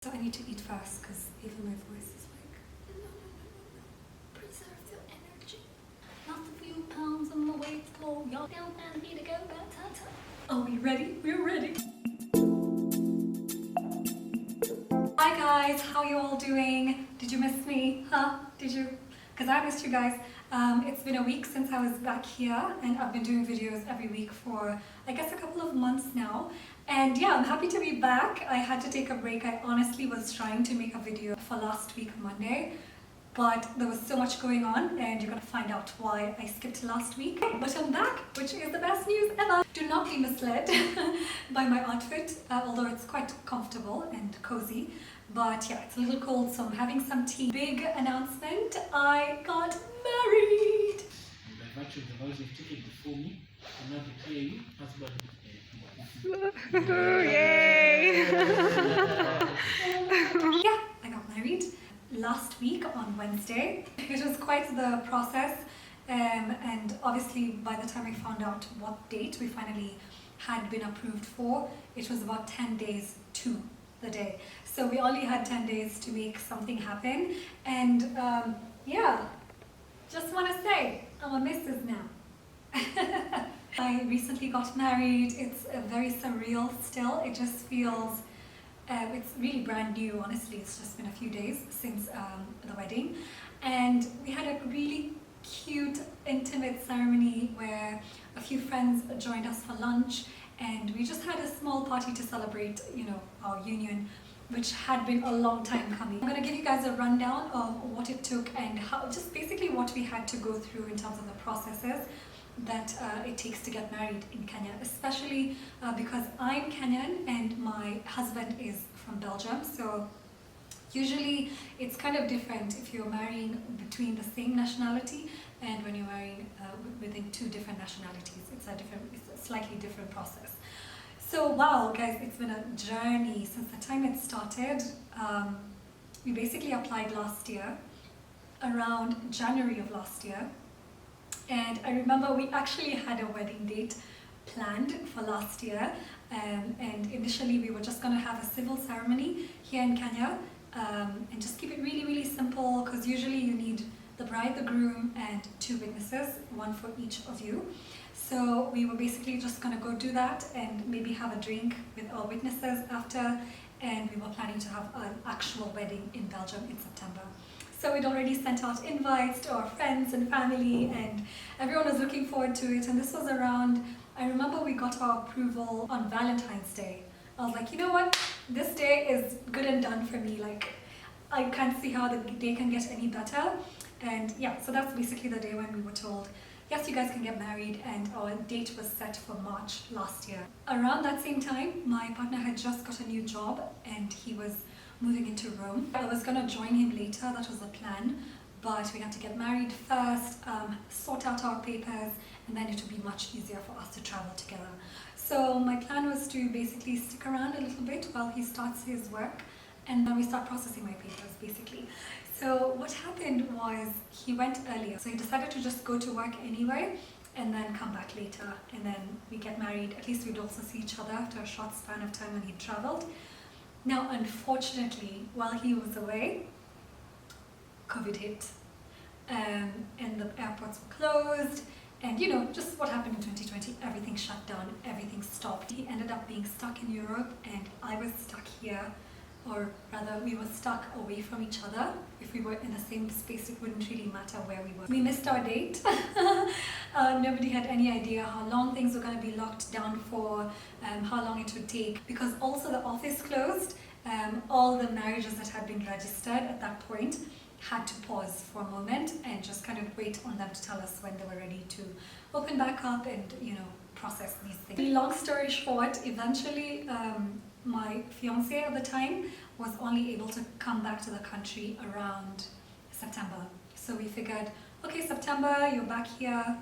So I need to eat fast because even my voice is like, no. Preserve your energy. Not a few pounds on the weight floor. Y'all down and need to go back. Are we ready? We're ready. Hi guys, how you all doing? Did you miss me? Huh? Did you? Because I missed you guys. It's been a week since I was back here and I've been doing videos every week for I guess a couple of months now. And yeah, I'm happy to be back. I had to take a break. I honestly was trying to make a video for last week Monday, but there was so much going on and you're gonna find out why I skipped last week. But I'm back, which is the best news ever. Do not be misled by my outfit, although it's quite comfortable and cozy. But yeah, it's a little cold, so I'm having some tea. Big announcement, I got married! By virtue of the vows you've taken before me, I now declare you husband Yay! Yeah, I got married last week on Wednesday. It was quite the process, and obviously by the time I found out what date we finally had been approved for, it was about 10 days to the day. So we only had 10 days to make something happen, and yeah, just want to say, I'm a missus now. I recently got married. It's very surreal still. It just feels, it's really brand new, honestly. It's just been a few days since the wedding. And we had a really cute, intimate ceremony where a few friends joined us for lunch and we just had a small party to celebrate, you know, our union, which had been a long time coming. I'm going to give you guys a rundown of what it took and how, just basically what we had to go through in terms of the processes that it takes to get married in Kenya, especially because I'm Kenyan and my husband is from Belgium. So usually it's kind of different if you're marrying between the same nationality and when you're marrying within two different nationalities. It's a slightly different process. So wow guys, it's been a journey since the time it started. We basically applied last year, around January of last year. And I remember we actually had a wedding date planned for last year, and initially we were just going to have a civil ceremony here in Kenya, and just keep it really, really simple, because usually you need the bride, the groom, and two witnesses, one for each of you. So we were basically just going to go do that and maybe have a drink with our witnesses after, and we were planning to have an actual wedding in Belgium in September. So we'd already sent out invites to our friends and family and everyone was looking forward to it. And this was around, I remember we got our approval on Valentine's Day. I was like, you know what, this day is good and done for me. Like, I can't see how the day can get any better. And yeah, so that's basically the day when we were told, yes, you guys can get married, and our date was set for March last year. Around that same time, my partner had just got a new job and he was moving into Rome. I was gonna join him later, that was the plan, but we had to get married first, sort out our papers, and then it would be much easier for us to travel together. So my plan was to basically stick around a little bit while he starts his work, and then we start processing my papers basically. So what happened was he went earlier, so he decided to just go to work anyway and then come back later, and then we get married. At least we'd also see each other after a short span of time when he traveled. Now, unfortunately, while he was away, COVID hit, and the airports were closed, and you know, just what happened in 2020, everything shut down, everything stopped. He ended up being stuck in Europe, and I was stuck here, or rather, we were stuck away from each other. If we were in the same space, it wouldn't really matter where we were. We missed our date. Nobody had any idea how long things were going to be locked down for, how long it would take, because also the office closed. All the marriages that had been registered at that point had to pause for a moment and just kind of wait on them to tell us when they were ready to open back up and, you know, process these things. Long story short, eventually my fiance at the time was only able to come back to the country around September. So we figured, okay, September, you're back here,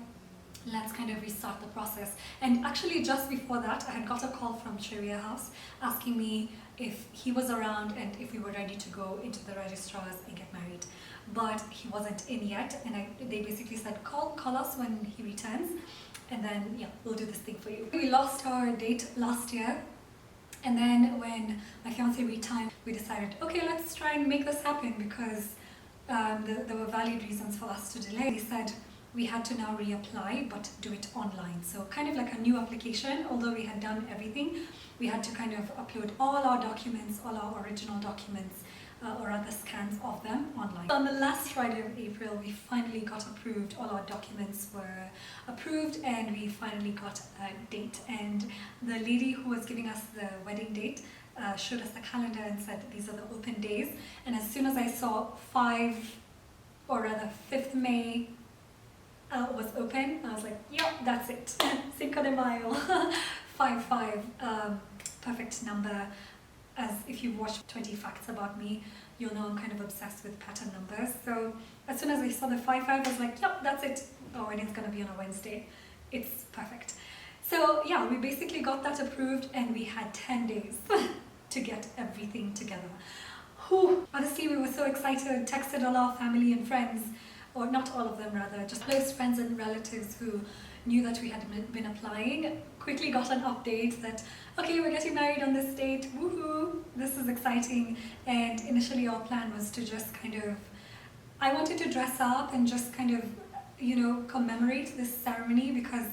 let's kind of restart the process. And actually just before that, I had got a call from Sharia House asking me if he was around and if we were ready to go into the registrars and get married. But he wasn't in yet, and they basically said, call us when he returns, and then yeah, we'll do this thing for you. We lost our date last year, And then when my fiance retired, we decided, okay, let's try and make this happen because there were valid reasons for us to delay. We said we had to now reapply, but do it online. So kind of like a new application, although we had done everything, we had to kind of upload all our documents, all our original documents, or other scans of them online. On the last Friday of April, we finally got approved. All our documents were approved and we finally got a date. And the lady who was giving us the wedding date showed us the calendar and said these are the open days. And as soon as I saw 5th May was open, I was like, yep, that's it. Cinco de Mayo, 5-5, perfect number. As if you've watched 20 Facts About Me, you'll know I'm kind of obsessed with pattern numbers. So as soon as I saw the 5-5, I was like, yep, that's it. Oh, and it's gonna be on a Wednesday. It's perfect. So yeah, we basically got that approved and we had 10 days to get everything together. Whew. Honestly, we were so excited, texted all our family and friends, or not all of them rather, just close friends and relatives who knew that we had been applying, quickly got an update that, okay, we're getting married on this date, woohoo, this is exciting. And initially our plan was to just kind of, I wanted to dress up and just kind of, you know, commemorate this ceremony because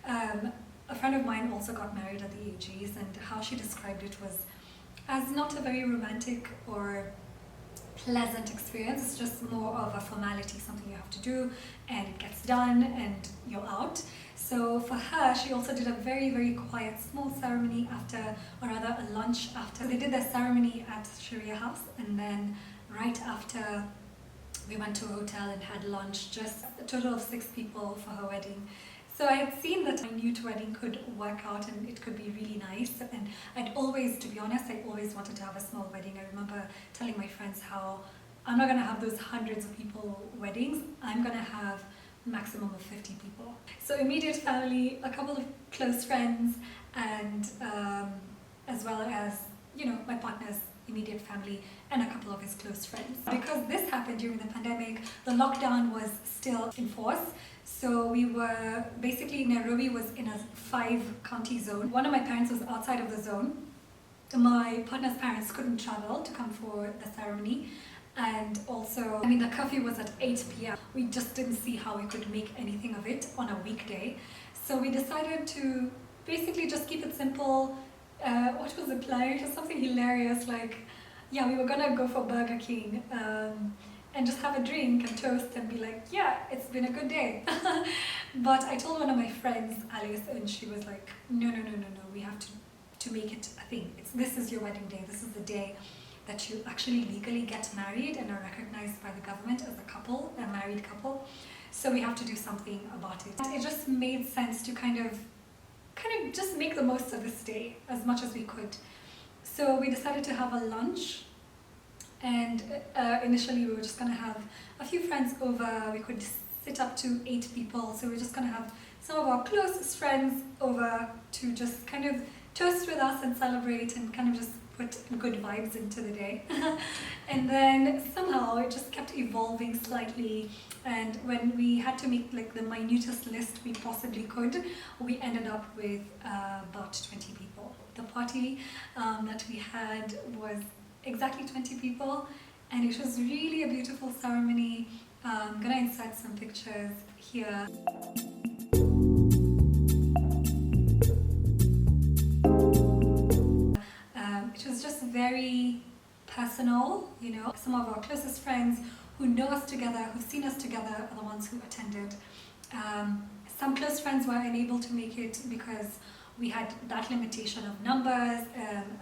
a friend of mine also got married at the AGs, and how she described it was as not a very romantic or pleasant experience. It's just more of a formality, something you have to do and it gets done and you're out. So for her, she also did a very, very quiet, small ceremony after, or rather a lunch after. They did their ceremony at Sharia House, and then right after we went to a hotel and had lunch, just a total of 6 people for her wedding. So I had seen that my new wedding could work out and it could be really nice. And I'd always, to be honest, I always wanted to have a small wedding. I remember telling my friends how I'm not going to have those hundreds of people weddings. I'm going to have maximum of 50 people. So immediate family, a couple of close friends, and as well as, you know, my partner's immediate family and a couple of his close friends. Because this happened during the pandemic, the lockdown was still in force. So we were, basically Nairobi was in a 5-county zone. One of my parents was outside of the zone. My partner's parents couldn't travel to come for the ceremony. And also, I mean, the curfew was at 8 p.m. We just didn't see how we could make anything of it on a weekday. So we decided to basically just keep it simple. What was the plan? It was something hilarious, like, yeah, we were gonna go for Burger King and just have a drink and toast and be like, yeah, it's been a good day. But I told one of my friends, Alice, and she was like, no, we have to make it a thing. This is your wedding day. This is the day that you actually legally get married and are recognized by the government as a couple, a married couple. So we have to do something about it. It just made sense to kind of just make the most of this day as much as we could. So we decided to have a lunch, and initially we were just going to have a few friends over. We could sit up to 8 people, so we're just going to have some of our closest friends over to just kind of toast with us and celebrate and kind of just put good vibes into the day. And then somehow it just kept evolving slightly, and when we had to make like the minutest list we possibly could, we ended up with about 20 people. The party that we had was exactly 20 people, and it was really a beautiful ceremony. I'm gonna insert some pictures here. It was just very personal, you know. Some of our closest friends who know us together, who've seen us together, are the ones who attended. Some close friends were unable to make it because we had that limitation of numbers,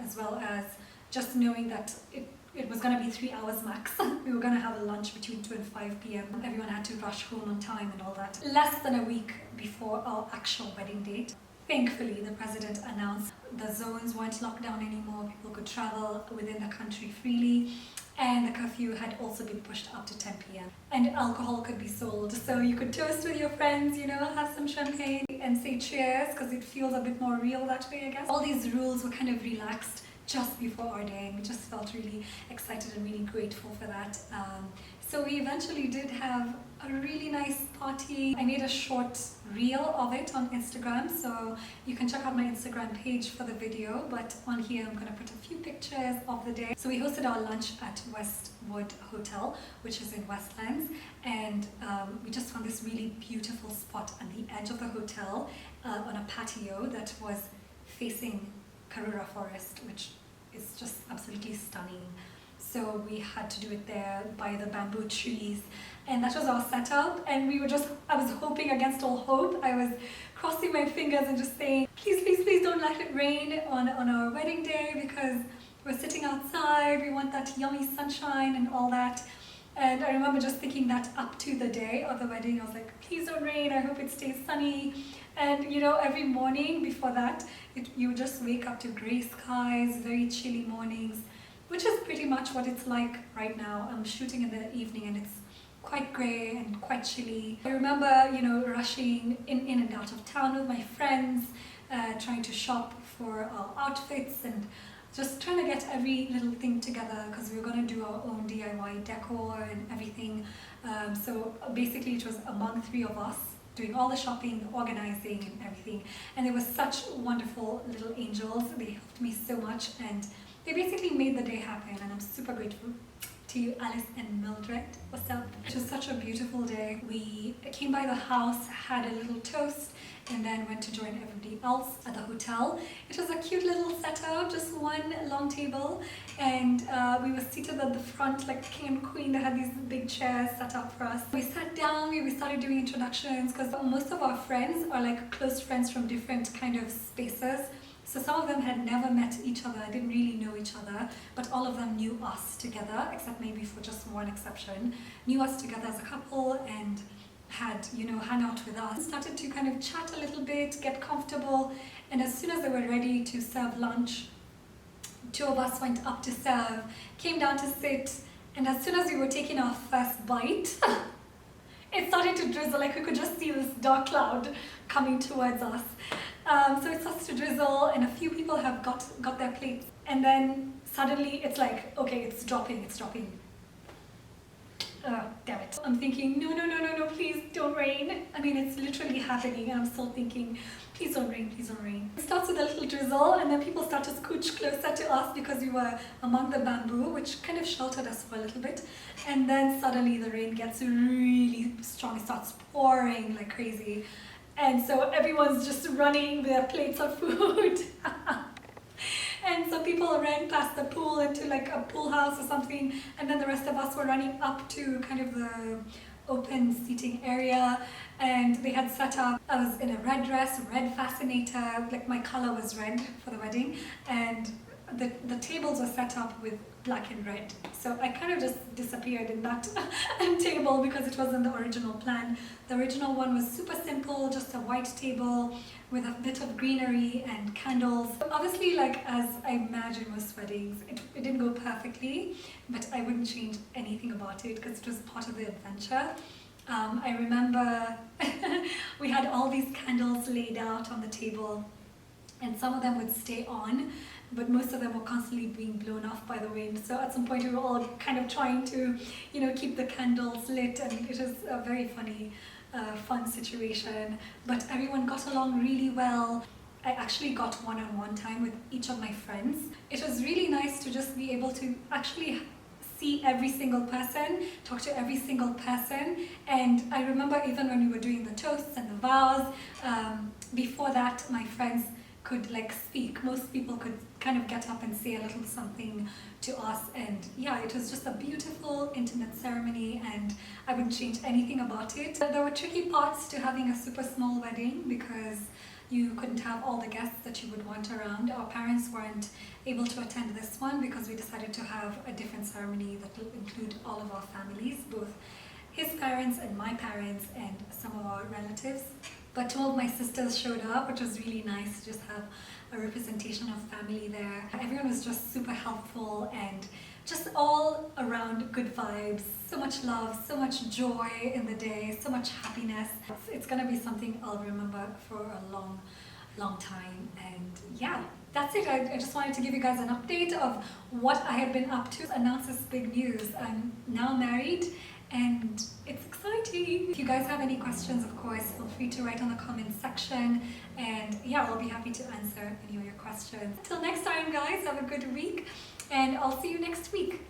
as well as just knowing that it was going to be 3 hours max. We were going to have a lunch between 2 and 5 p.m. Everyone had to rush home on time and all that. Less than a week before our actual wedding date, thankfully, the president announced the zones weren't locked down anymore. People could travel within the country freely, and the curfew had also been pushed up to 10 p.m. And alcohol could be sold, so you could toast with your friends, you know, have some champagne and say cheers, because it feels a bit more real that way, I guess. All these rules were kind of relaxed just before our day, and we just felt really excited and really grateful for that. So we eventually did have a really nice party. I made a short reel of it on Instagram, so you can check out my Instagram page for the video, but on here I'm going to put a few pictures of the day. So we hosted our lunch at Westwood Hotel, which is in Westlands, and we just found this really beautiful spot at the edge of the hotel on a patio that was facing Karura Forest, which is just absolutely stunning. So we had to do it there by the bamboo trees, and that was our setup. And we were I was hoping against all hope. I was crossing my fingers and just saying, please, please, please don't let it rain on our wedding day, because we're sitting outside, we want that yummy sunshine and all that. And I remember just thinking that up to the day of the wedding, I was like, please don't rain, I hope it stays sunny. And you know, every morning before that, you would just wake up to grey skies, very chilly mornings, which is pretty much what it's like right now. I'm shooting in the evening and it's quite grey and quite chilly. I remember, you know, rushing in and out of town with my friends, trying to shop for our outfits and just trying to get every little thing together, because we were going to do our own DIY decor and everything. So basically it was among 3 of us doing all the shopping, the organizing and everything. And they were such wonderful little angels. They helped me so much, and they basically made the day happen, and I'm super grateful to you, Alice and Mildred. What's up? It was such a beautiful day. We came by the house, had a little toast, and then went to join everybody else at the hotel. It was a cute little setup, just one long table, and we were seated at the front like king and queen. They had these big chairs set up for us. We sat down, we started doing introductions, because most of our friends are like close friends from different kind of spaces. So some of them had never met each other, didn't really know each other, but all of them knew us together, except maybe for just one exception. Knew us together as a couple and had, you know, hung out with us. Started to kind of chat a little bit, get comfortable, and as soon as they were ready to serve lunch, 2 of us went up to serve, came down to sit, and as soon as we were taking our first bite, it started to drizzle. Like, we could just see this dark cloud coming towards us. So it starts to drizzle, and a few people have got their plates, and then suddenly it's like, okay, it's dropping. Damn it. I'm thinking, no, please don't rain. I mean, it's literally happening, and I'm still thinking, please don't rain, please don't rain. It starts with a little drizzle, and then people start to scooch closer to us because we were among the bamboo, which kind of sheltered us for a little bit. And then suddenly the rain gets really strong. It starts pouring like crazy. And so everyone's just running with their plates of food. And so people ran past the pool into like a pool house or something, and then the rest of us were running up to kind of the open seating area, and they had set up, I was in a red dress, red fascinator, like my color was red for the wedding, and the tables were set up with black and red. So I kind of just disappeared in that table because it wasn't the original plan. The original one was super simple, just a white table with a bit of greenery and candles. Obviously, like as I imagine most weddings, it didn't go perfectly, but I wouldn't change anything about it because it was part of the adventure. I remember we had all these candles laid out on the table, and some of them would stay on, but most of them were constantly being blown off by the wind. So at some point we were all kind of trying to, you know, keep the candles lit, and it was a very funny, fun situation. But everyone got along really well. I actually got one-on-one time with each of my friends. It was really nice to just be able to actually see every single person, talk to every single person. And I remember even when we were doing the toasts and the vows, before that my friends could like speak. Most people could kind of get up and say a little something to us, and yeah, it was just a beautiful, intimate ceremony, and I wouldn't change anything about it. There were tricky parts to having a super small wedding because you couldn't have all the guests that you would want around. Our parents weren't able to attend this one because we decided to have a different ceremony that will include all of our families, both his parents and my parents and some of our relatives. But 2 of my sisters showed up, which was really nice to just have a representation of family there. Everyone was just super helpful and just all around good vibes. So much love, so much joy in the day, so much happiness. It's gonna be something I'll remember for a long long time. And yeah, that's it. I just wanted to give you guys an update of what I had been up to. Announce this big news. I'm now married and it's exciting. If you guys have any questions, of course, feel free to write on the comments section. And yeah, I'll be happy to answer any of your questions. Until next time, guys, have a good week and I'll see you next week.